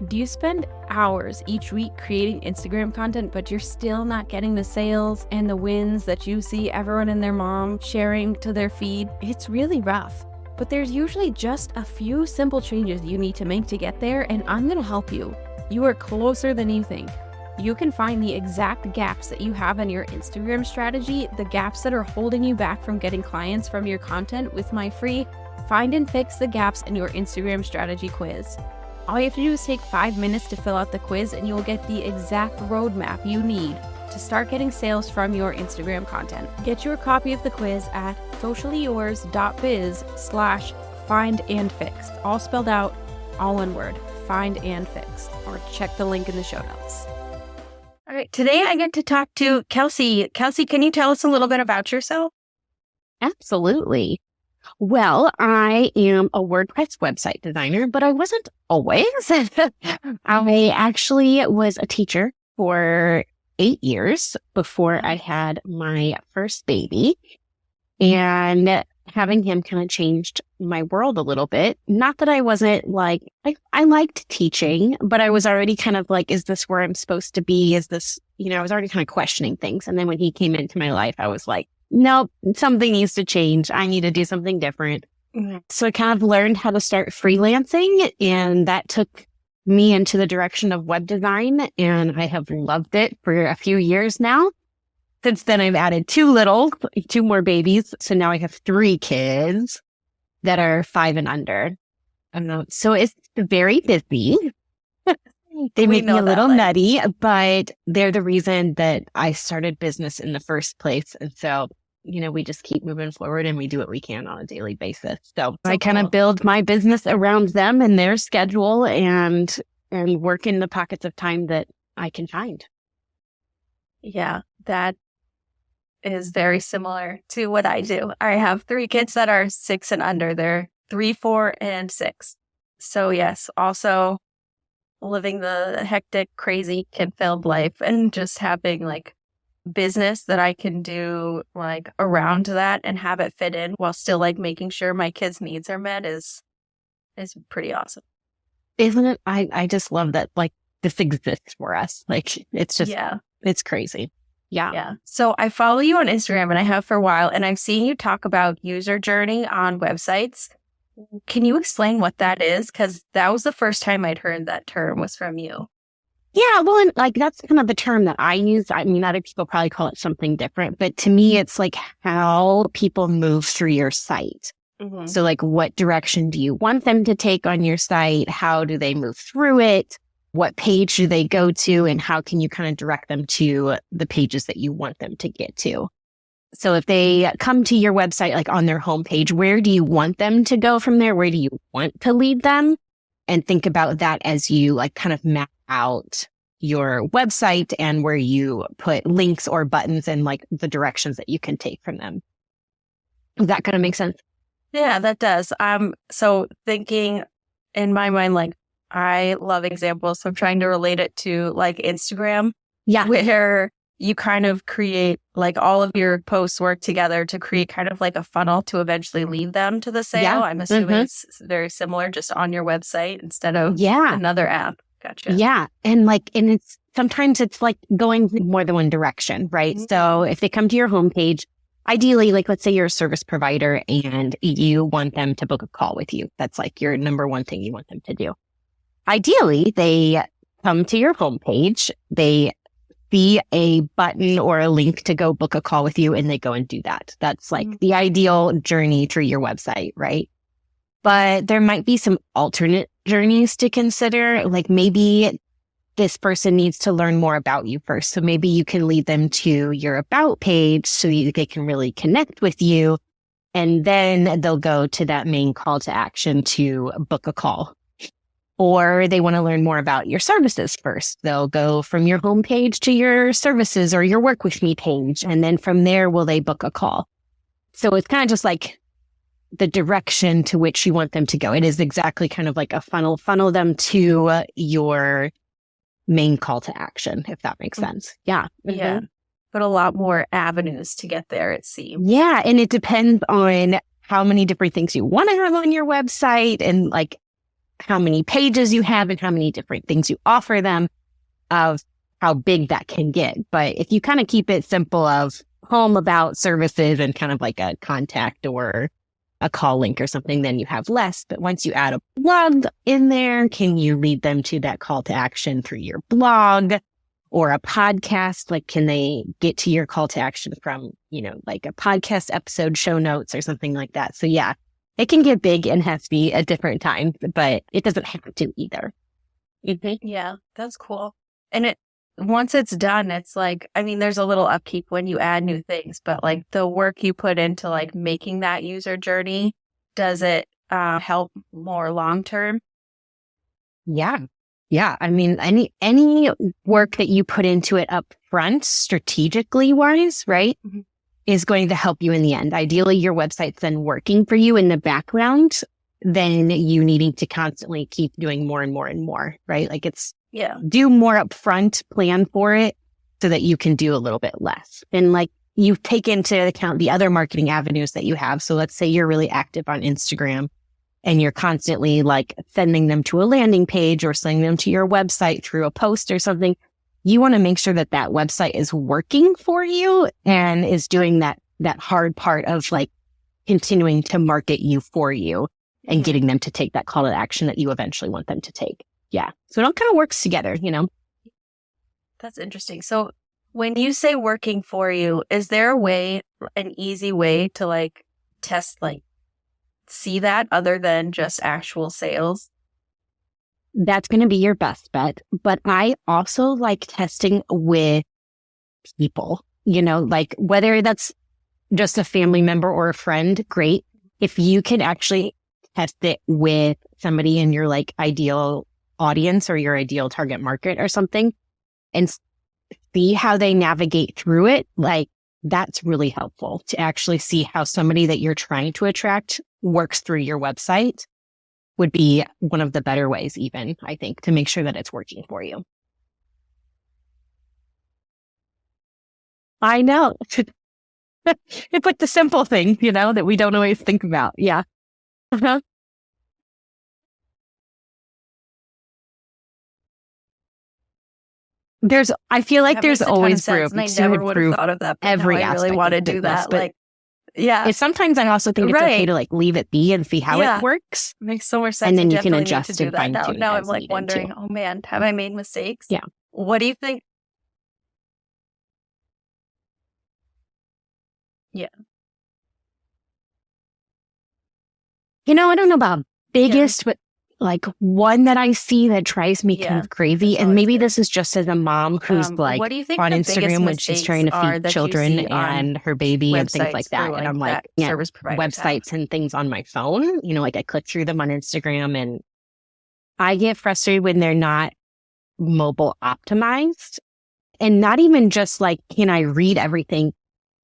Do you spend hours each week creating Instagram content, but you're still not getting the sales and the wins that you see everyone and their mom sharing to their feed? It's really rough, but there's usually just a few simple changes you need to make to get there, and I'm going to help you. You are closer than you think. You can find the exact gaps that you have in your Instagram strategy, the gaps that are holding you back from getting clients from your content with my free Find and Fix the Gaps in Your Instagram Strategy quiz. All you have to do is take 5 minutes to fill out the quiz and you will get the exact roadmap you need to start getting sales from your Instagram content. Get your copy of the quiz at sociallyyours.biz/findandfixed. All spelled out, all one word, find and fixed, or check the link in the show notes. All right, today I get to talk to Kelsey. Kelsey, can you tell us a little bit about yourself? Absolutely. Well, I am a WordPress website designer, but I wasn't always. I actually was a teacher for 8 years before I had my first baby. And having him kind of changed my world a little bit. Not that I wasn't I liked teaching, but I was already kind of like, is this where I'm supposed to be? Is this, I was already kind of questioning things. And then when he came into my life, I was like, nope, something needs to change. I need to do something different. Mm-hmm. So I kind of learned how to start freelancing, and that took me into the direction of web design, and I have loved it for a few years now. Since then, I've added 2 more babies. So now I have 3 kids that are 5 and under. So it's very busy. They make me a little nutty, but they're the reason that I started business in the first place. And so, we just keep moving forward and we do what we can on a daily basis. So I kind of build my business around them and their schedule and work in the pockets of time that I can find. Yeah, that is very similar to what I do. I have 3 kids that are 6 and under. They're 3, 4, and 6. So yes, also living the hectic, crazy kid-filled life and just having business that I can do around that and have it fit in while still making sure my kids' needs are met is pretty awesome. Isn't it? I just love that this exists for us. It's just, it's crazy. Yeah. So I follow you on Instagram and I have for a while, and I've seen you talk about user journey on websites. Can you explain what that is? Because that was the first time I'd heard that term was from you. Yeah, well, and that's kind of the term that I use. I mean, other people probably call it something different, but to me, it's how people move through your site. Mm-hmm. So what direction do you want them to take on your site? How do they move through it? What page do they go to? And how can you kind of direct them to the pages that you want them to get to? So if they come to your website, on their homepage, where do you want them to go from there? Where do you want to lead them? And think about that as you kind of map out your website and where you put links or buttons and the directions that you can take from them. Does that kind of make sense? Yeah, that does. So thinking in my mind, I love examples. So I'm trying to relate it to Instagram. Yeah. Where you kind of create all of your posts work together to create kind of a funnel to eventually lead them to the sale. Yeah. I'm assuming it's very similar, just on your website instead of another app. Gotcha. Yeah. And and it's sometimes it's going more than one direction, right? Mm-hmm. So if they come to your homepage, ideally, let's say you're a service provider and you want them to book a call with you. That's your number one thing you want them to do. Ideally, they come to your homepage, they see a button or a link to go book a call with you, and they go and do that. That's the ideal journey through your website, right? But there might be some alternate journeys to consider. Maybe this person needs to learn more about you first. So maybe you can lead them to your about page so they can really connect with you. And then they'll go to that main call to action to book a call. Or they want to learn more about your services first. They'll go from your homepage to your services or your work with me page. And then from there, will they book a call? So it's kind of just the direction to which you want them to go. It is exactly kind of a funnel them to your main call to action, if that makes sense. Yeah. Mm-hmm. Yeah. But a lot more avenues to get there, it seems. Yeah. And it depends on how many different things you want to have on your website and how many pages you have and how many different things you offer them, of how big that can get. But if you kind of keep it simple of home, about, services, and kind of like a contact or a call link or something, then you have less. But once you add a blog in there, can you lead them to that call to action through your blog or a podcast? Like, can they get to your call to action from, like a podcast episode, show notes or something like that? So yeah, it can get big and hefty at different times, but it doesn't have to either. Mm-hmm. Yeah, that's cool. And once it's done, it's like, I mean, there's a little upkeep when you add new things, but like the work you put into like making that user journey, does it help more long term? Yeah. Yeah. I mean, any work that you put into it up front, strategically wise, right, mm-hmm. is going to help you in the end. Ideally, your website's then working for you in the background, then you needing to constantly keep doing more and more and more, right? Like do more up front, plan for it so that you can do a little bit less. And like you take into account the other marketing avenues that you have. So let's say you're really active on Instagram and you're constantly like sending them to a landing page or sending them to your website through a post or something. You want to make sure that website is working for you and is doing that hard part of like continuing to market you for you and getting them to take that call to action that you eventually want them to take. Yeah. So it all kind of works together, That's interesting. So when you say working for you, is there an easy way to like test, like see that other than just actual sales? That's going to be your best bet. But I also like testing with people, like whether that's just a family member or a friend, great. If you can actually test it with somebody in your like ideal audience or your ideal target market or something and see how they navigate through it, like that's really helpful to actually see how somebody that you're trying to attract works through your website would be one of the better ways, even, I think, to make sure that it's working for you. I know. It put the simple thing, that we don't always think about. Yeah. Uh-huh. I feel like there's always room to improve thought of that, every aspect. I really want to do that. Like, yeah. Sometimes I also think it's okay to like leave it be and see how it works. Makes so much sense. And then you can adjust and fine tune. Now I'm like wondering, oh man, have I made mistakes? Yeah. What do you think? Yeah. I don't know about biggest, but like one that I see that drives me kind of crazy. And maybe this is just as a mom who's like what do you think on Instagram when she's trying to feed children and her baby and things like that. And I'm like, service websites and things on my phone, like I click through them on Instagram and I get frustrated when they're not mobile optimized and not even just like, can I read everything?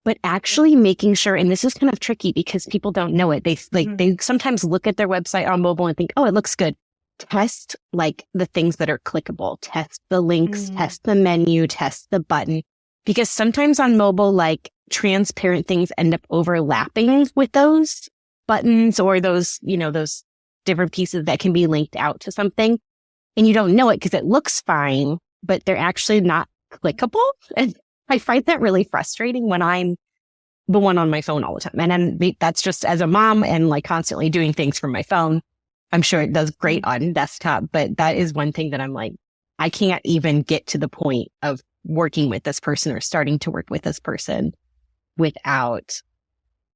But actually making sure, and this is kind of tricky because people don't know it. They sometimes look at their website on mobile and think, oh, it looks good. Test like the things that are clickable, test the links, test the menu, test the button. Because sometimes on mobile, like transparent things end up overlapping with those buttons or those, those different pieces that can be linked out to something. And you don't know it because it looks fine, but they're actually not clickable. And I find that really frustrating when I'm the one on my phone all the time. And then that's just as a mom and like constantly doing things from my phone. I'm sure it does great on desktop, but that is one thing that I'm like, I can't even get to the point of working with this person or starting to work with this person without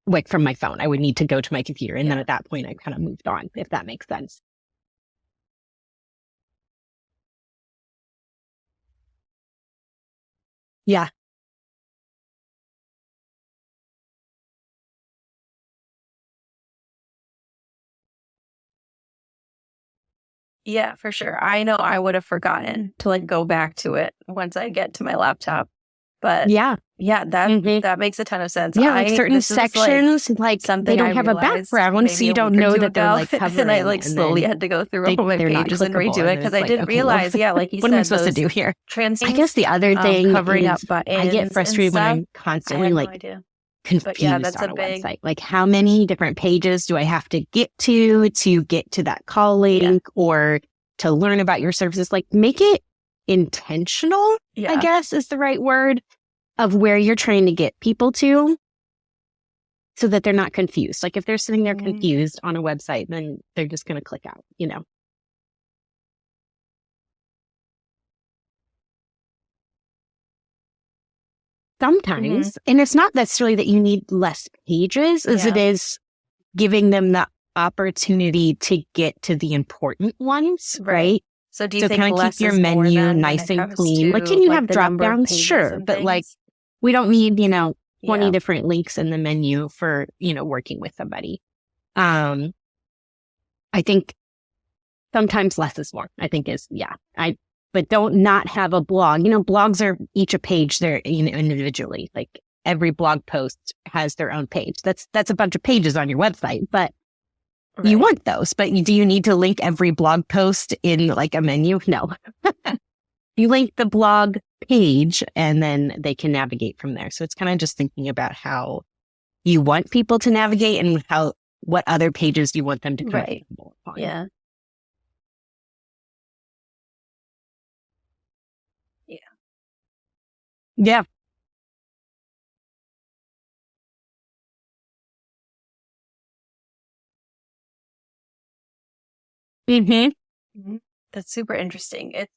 like from my phone. I would need to go to my computer. And then at that point, I kind of moved on, if that makes sense. Yeah. Yeah, for sure. I know I would have forgotten to like go back to it once I get to my laptop. But yeah, that makes a ton of sense. Yeah, like certain sections, like something they don't have a background, so you don't know that they're like covering. And I like slowly had to go through all my pages and redo it because I didn't realize. Yeah, like you said, what am I supposed to do here? I guess the other thing covering up buttons. I get frustrated when I'm constantly like confused that's on a a big website. Like, how many different pages do I have to get to get to that call link or to learn about your services? Like, make it intentional, I guess is the right word, of where you're trying to get people to, so that they're not confused. Like, if they're sitting there confused on a website, then they're just going to click out, you know? Sometimes, and it's not necessarily that you need less pages as it is giving them the opportunity to get to the important ones, right? So do you think kind of keep your menu nice and clean? Like, can you have drop downs? Sure. But like, we don't need, 20 different links in the menu for, working with somebody. I think sometimes less is more, I think is, but don't not have a blog. Blogs are each a page there, individually. Like, every blog post has their own page. That's a bunch of pages on your website, but you want those. But do you need to link every blog post in like a menu? No. You link the blog page and then they can navigate from there. So it's kind of just thinking about how you want people to navigate and what other pages you want them to come upon. Yeah. Yeah. That's super interesting. It's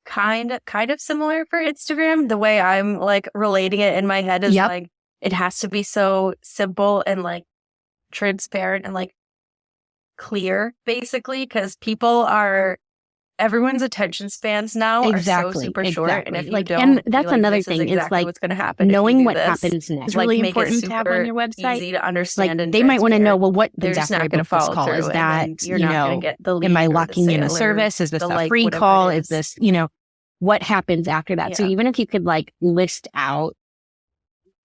kind of similar for Instagram. The way I'm like relating it in my head is like, it has to be so simple and like transparent and like clear, basically, because everyone's attention spans now are so super short. And if you don't, and that's another thing. It's like, what's going to happen, knowing what happens next. It's really important to have on your website. Easy to understand. Like, they might want to know, well, what they're just not going to follow call? Through. Is that, you're not going to get the lead, am I locking in a service? Is this a free call? Is this, what happens after that? So even if you could like list out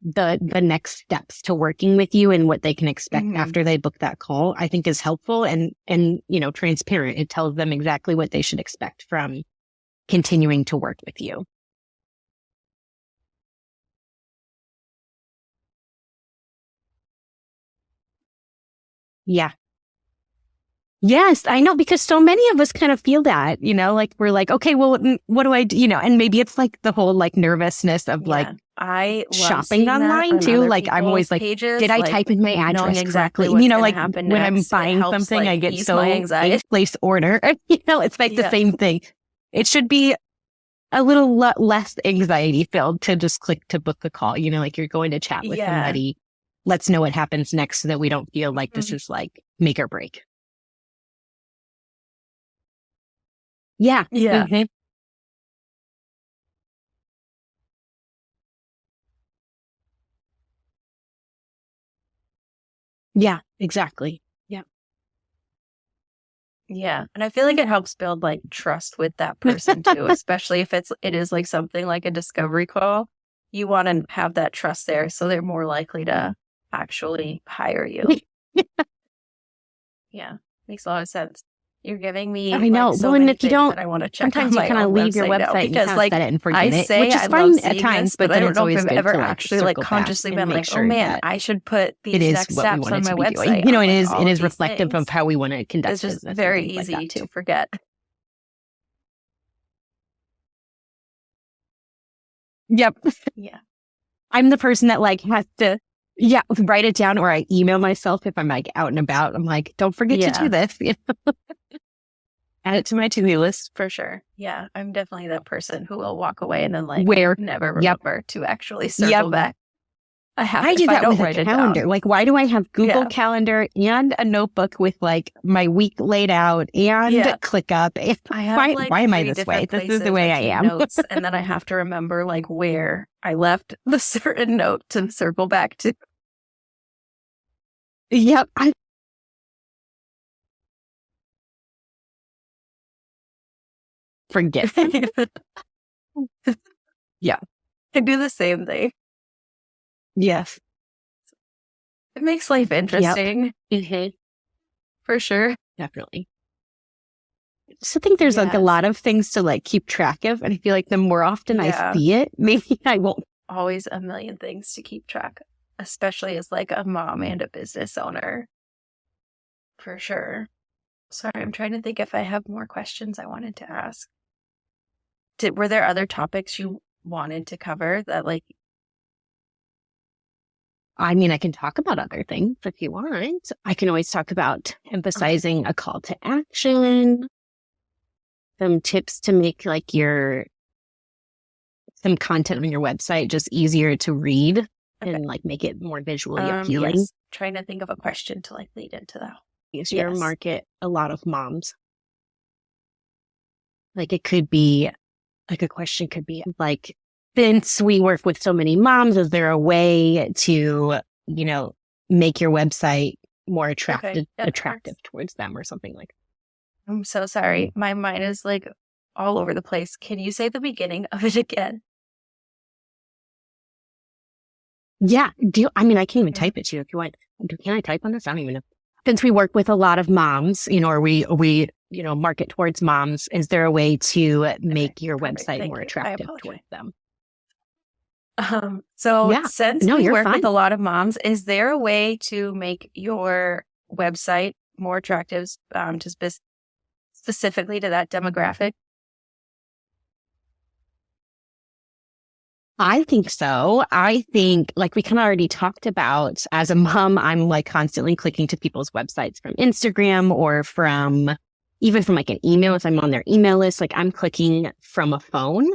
the next steps to working with you and what they can expect after they book that call, I think is helpful and transparent. It tells them exactly what they should expect from continuing to work with you. Yeah. Yes, I know, because so many of us kind of feel that, like, we're like, okay, well, what do I do? And maybe it's like the whole like nervousness of like, I love shopping online too. Like, I'm always like, pages, did I type in my address exactly correctly? Like when I'm buying something, I get so place order. It's like the same thing. It should be a little less anxiety filled to just click to book the call. Like, you're going to chat with somebody. Let's know what happens next so that we don't feel like this is like make or break. Yeah. Yeah. Yeah, exactly. Yeah. Yeah. And I feel like it helps build like trust with that person too, especially if it is like something like a discovery call. You want to have that trust there so they're more likely to actually hire you. Yeah. Makes a lot of sense. You're giving me. I know. Like, so well, and many if you things don't, that I want to check. sometimes you kind of leave your website because, and like, set it and forget it, which is I fine at times. But I don't it's know if always I've good ever to like actually like consciously been like, oh man, I should put these next steps on my website. It is reflective of how we want to conduct. It's just very easy to forget. Yep. Yeah. I'm the person that like has to. Yeah, write it down, or I email myself if I'm like out and about. I'm like, don't forget to do this. Add it to my to-do list. For sure. Yeah, I'm definitely that person who will walk away and then like never remember to actually circle back. I do that with a calendar. Like, why do I have Google Calendar and a notebook with like my week laid out and ClickUp? I have, why am I this way? This is the way I am. Notes, and then I have to remember like where I left the certain note to circle back to. Yep. Forget. Yeah. I do the same thing. Yes. It makes life interesting. Yep. For sure. Definitely. So I think there's like a lot of things to like keep track of. And I feel like the more often I see it, maybe I won't. Always a million things to keep track of. especially as like a mom and a business owner. For sure. Sorry, I'm trying to think if I have more questions I wanted to ask. Were there other topics you wanted to cover that like... I mean, I can talk about other things if you want. I can always talk about emphasizing a call to action, some tips to make like some content on your website just easier to read and like make it more visually appealing. Yes. Trying to think of a question to like lead into that. Is your market a lot of moms? Like it could be, like a question could be like, since we work with so many moms, is there a way to, you know, make your website more attractive towards them or something like that? I'm so sorry. My mind is like all over the place. Can you say the beginning of it again? Yeah. I can even type it to you if you want. Can I type on this? I don't even know. Since we work with a lot of moms, you know, or we market towards moms, is there a way to make your website more attractive towards them? Since we work with a lot of moms, is there a way to make your website more attractive specifically to that demographic? I think so. I think, like we kind of already talked about, as a mom, I'm like constantly clicking to people's websites from Instagram or even from like an email. If I'm on their email list, like I'm clicking from a phone.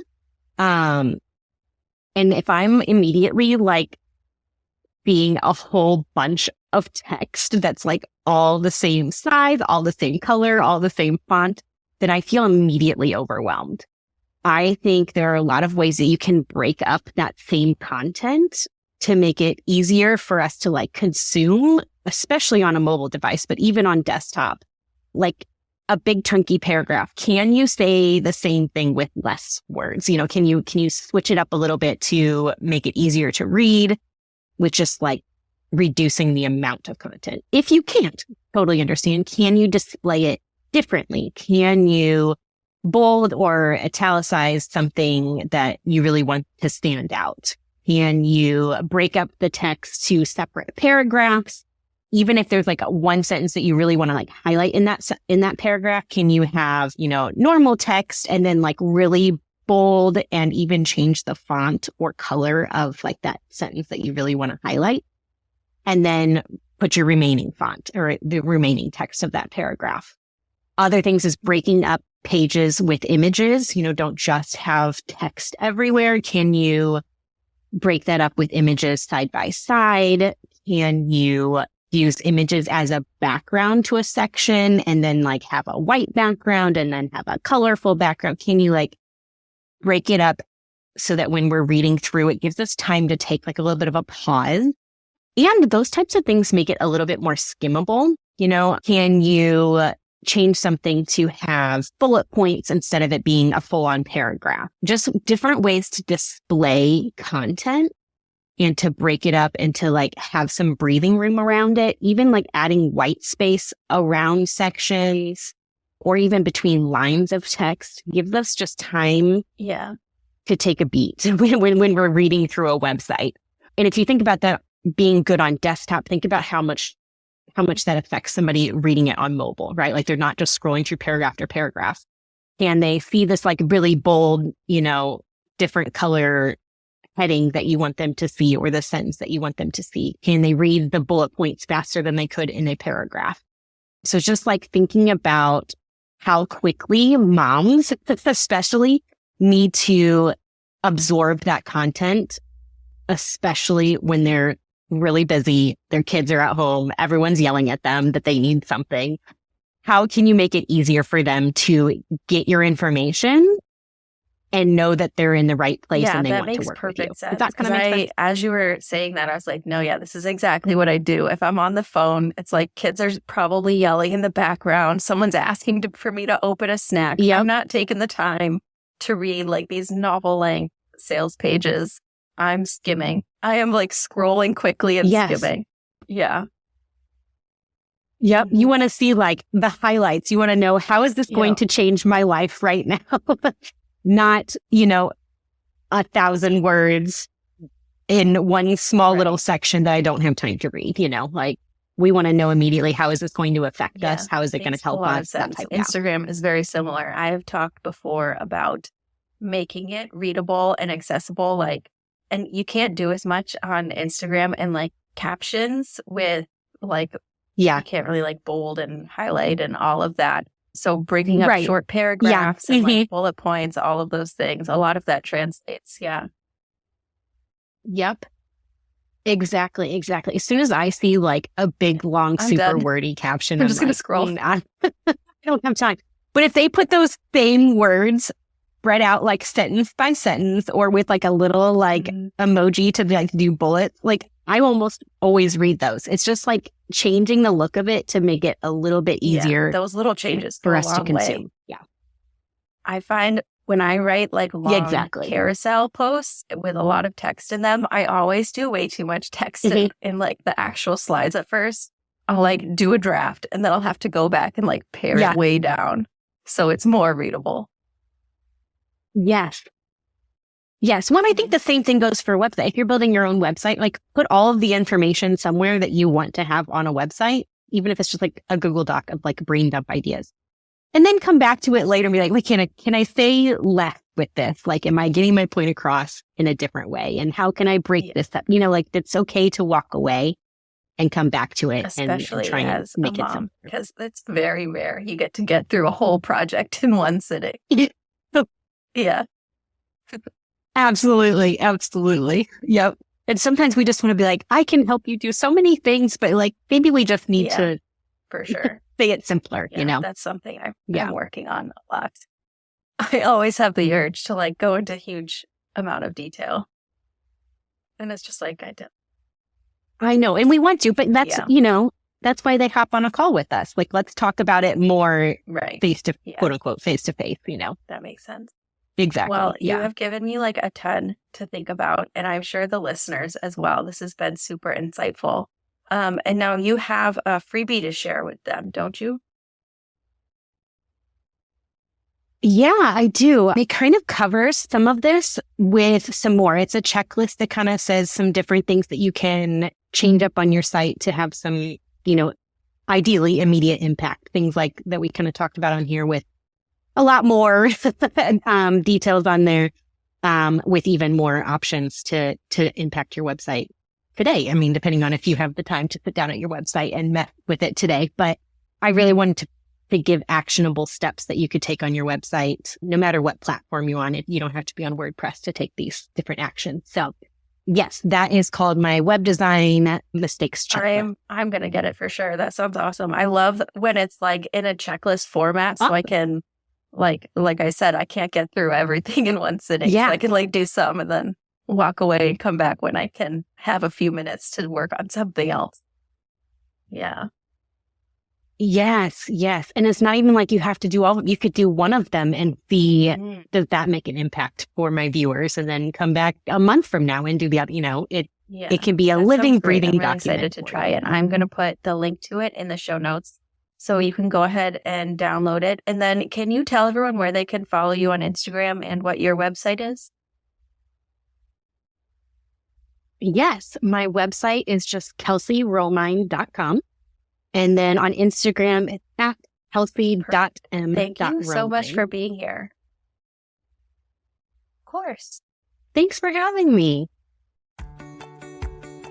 And if I'm immediately like seeing a whole bunch of text that's like all the same size, all the same color, all the same font, then I feel immediately overwhelmed. I think there are a lot of ways that you can break up that same content to make it easier for us to like consume, especially on a mobile device, but even on desktop, like a big chunky paragraph. Can you say the same thing with less words? You know, can you switch it up a little bit to make it easier to read with just like reducing the amount of content? If you can't, totally understand. Can you display it differently? Can you bold or italicize something that you really want to stand out? Can you break up the text to separate paragraphs? Even if there's like one sentence that you really want to like highlight in that paragraph, can you have, you know, normal text and then like really bold and even change the font or color of like that sentence that you really want to highlight? And then put your remaining font or the remaining text of that paragraph. Other things is breaking up pages with images. You know, don't just have text everywhere. Can you break that up with images side by side? Can you use images as a background to a section and then like have a white background and then have a colorful background? Can you like break it up so that when we're reading through, it gives us time to take like a little bit of a pause? And those types of things make it a little bit more skimmable. You know, can you change something to have bullet points instead of it being a full-on paragraph? Just different ways to display content and to break it up and to like have some breathing room around it. Even like adding white space around sections or even between lines of text gives us just time to take a beat when we're reading through a website. And if you think about that being good on desktop, think about how much that affects somebody reading it on mobile, right? Like they're not just scrolling through paragraph after paragraph. Can they see this like really bold, you know, different color heading that you want them to see or the sentence that you want them to see? Can they read the bullet points faster than they could in a paragraph? So just like thinking about how quickly moms especially need to absorb that content, especially when they're really busy, their kids are at home, everyone's yelling at them that they need something. How can you make it easier for them to get your information and know that they're in the right place and they want to work with you? Yeah, that makes perfect sense. That kind of makes sense. As you were saying that, I was like, no, this is exactly what I do. If I'm on the phone, it's like kids are probably yelling in the background. Someone's asking for me to open a snack. Yep. I'm not taking the time to read like these novel-length sales pages. I'm skimming. I am like scrolling quickly and skimming. Yeah. Yep. You want to see like the highlights. You want to know, how is this going to change my life right now? Not, you know, 1,000 words in one small little section that I don't have time to read, like we want to know immediately, how is this going to affect us? How is it going to help us? Instagram is very similar. I have talked before about making it readable and accessible, and you can't do as much on Instagram and captions with you can't really bold and highlight and all of that. So breaking up short paragraphs and bullet points, all of those things, a lot of that translates. Yeah. Yep. Exactly. As soon as I see a big, long, super wordy caption, I'm just going to scroll. I don't have time. But if they put those same words spread out sentence by sentence, or with a little emoji to do bullets, I almost always read those. It's just changing the look of it to make it a little bit easier. Yeah, those little changes for us to consume. Yeah. I find when I write long carousel posts with a lot of text in them, I always do way too much text in the actual slides at first. I'll do a draft and then I'll have to go back and pare it way down so it's more readable. Yes. Well, I think the same thing goes for a website. If you're building your own website, put all of the information somewhere that you want to have on a website, even if it's just a Google Doc of brain dump ideas. And then come back to it later and be wait, can I say less with this? Am I getting my point across in a different way? And how can I break this up? It's okay to walk away and come back to it. Especially and try as and make a it mom, simple. because it's very rare you get to get through a whole project in one sitting. Yeah. Absolutely. Yep. And sometimes we just want to be I can help you do so many things, but maybe we just need to for sure say it simpler, That's something I'm working on a lot. I always have the urge to go into huge amount of detail. And it's just I know. And we want to, but that's, that's why they hop on a call with us. Let's talk about it more face to quote unquote face to face, That makes sense. Exactly. Well, you have given me a ton to think about, and I'm sure the listeners as well. This has been super insightful. And now you have a freebie to share with them, don't you? Yeah, I do. It kind of covers some of this with some more. It's a checklist that kind of says some different things that you can change up on your site to have some, ideally immediate impact. Things that we kind of talked about on here, with a lot more details on there, with even more options to impact your website today. I mean, depending on if you have the time to sit down at your website and met with it today. But I really wanted to give actionable steps that you could take on your website, no matter what platform you're on. You don't have to be on WordPress to take these different actions. So yes, that is called my web design mistakes checklist. I'm going to get it for sure. That sounds awesome. I love when it's in a checklist format, so I can, like I said, I can't get through everything in one sitting. Yeah. So I can do some and then walk away and come back when I can have a few minutes to work on something else. Yeah. Yes. And it's not even you have to do all of them. You could do one of them and see, does that make an impact for my viewers? And then come back a month from now and do the other, it can be a living, breathing document. I'm excited to try it. I'm going to put the link to it in the show notes so you can go ahead and download it. And then can you tell everyone where they can follow you on Instagram and what your website is? Yes. My website is just kelseyromine.com. And then on Instagram, it's at kelsey.m. Thank you so much for being here. Of course. Thanks for having me.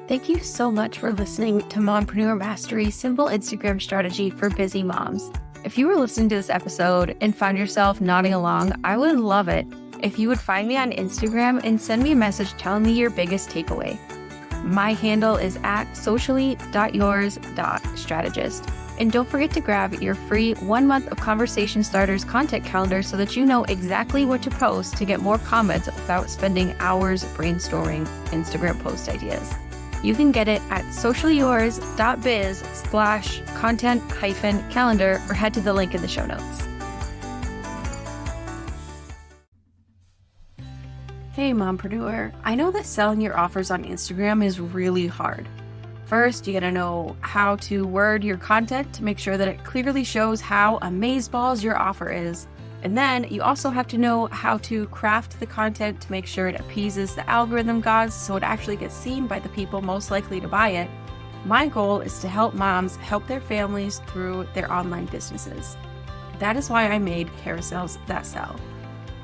Thank you so much for listening to Mompreneur Mastery, Simple Instagram Strategy for Busy Moms. If you were listening to this episode and found yourself nodding along, I would love it if you would find me on Instagram and send me a message telling me your biggest takeaway. My handle is at socially.yours.strategist. And don't forget to grab your free 1 month of Conversation Starters content calendar so that you know exactly what to post to get more comments without spending hours brainstorming Instagram post ideas. You can get it at sociallyyours.biz/content-calendar or head to the link in the show notes. Hey Mompreneur, I know that selling your offers on Instagram is really hard. First, you gotta know how to word your content to make sure that it clearly shows how amazeballs your offer is. And then you also have to know how to craft the content to make sure it appeases the algorithm gods so it actually gets seen by the people most likely to buy it. My goal is to help moms help their families through their online businesses. That is why I made Carousels That Sell.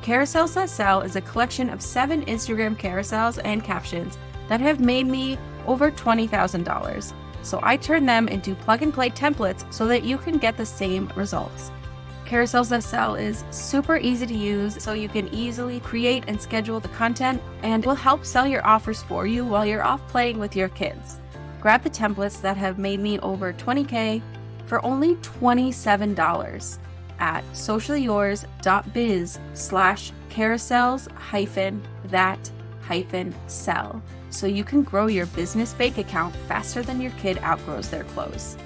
Carousels That Sell is a collection of 7 Instagram carousels and captions that have made me over $20,000. So I turn them into plug-and-play templates so that you can get the same results. Carousels That Sell is super easy to use, so you can easily create and schedule the content and will help sell your offers for you while you're off playing with your kids. Grab the templates that have made me over $20K for only $27 at socialyours.biz/carousels-that-sell so you can grow your business bank account faster than your kid outgrows their clothes.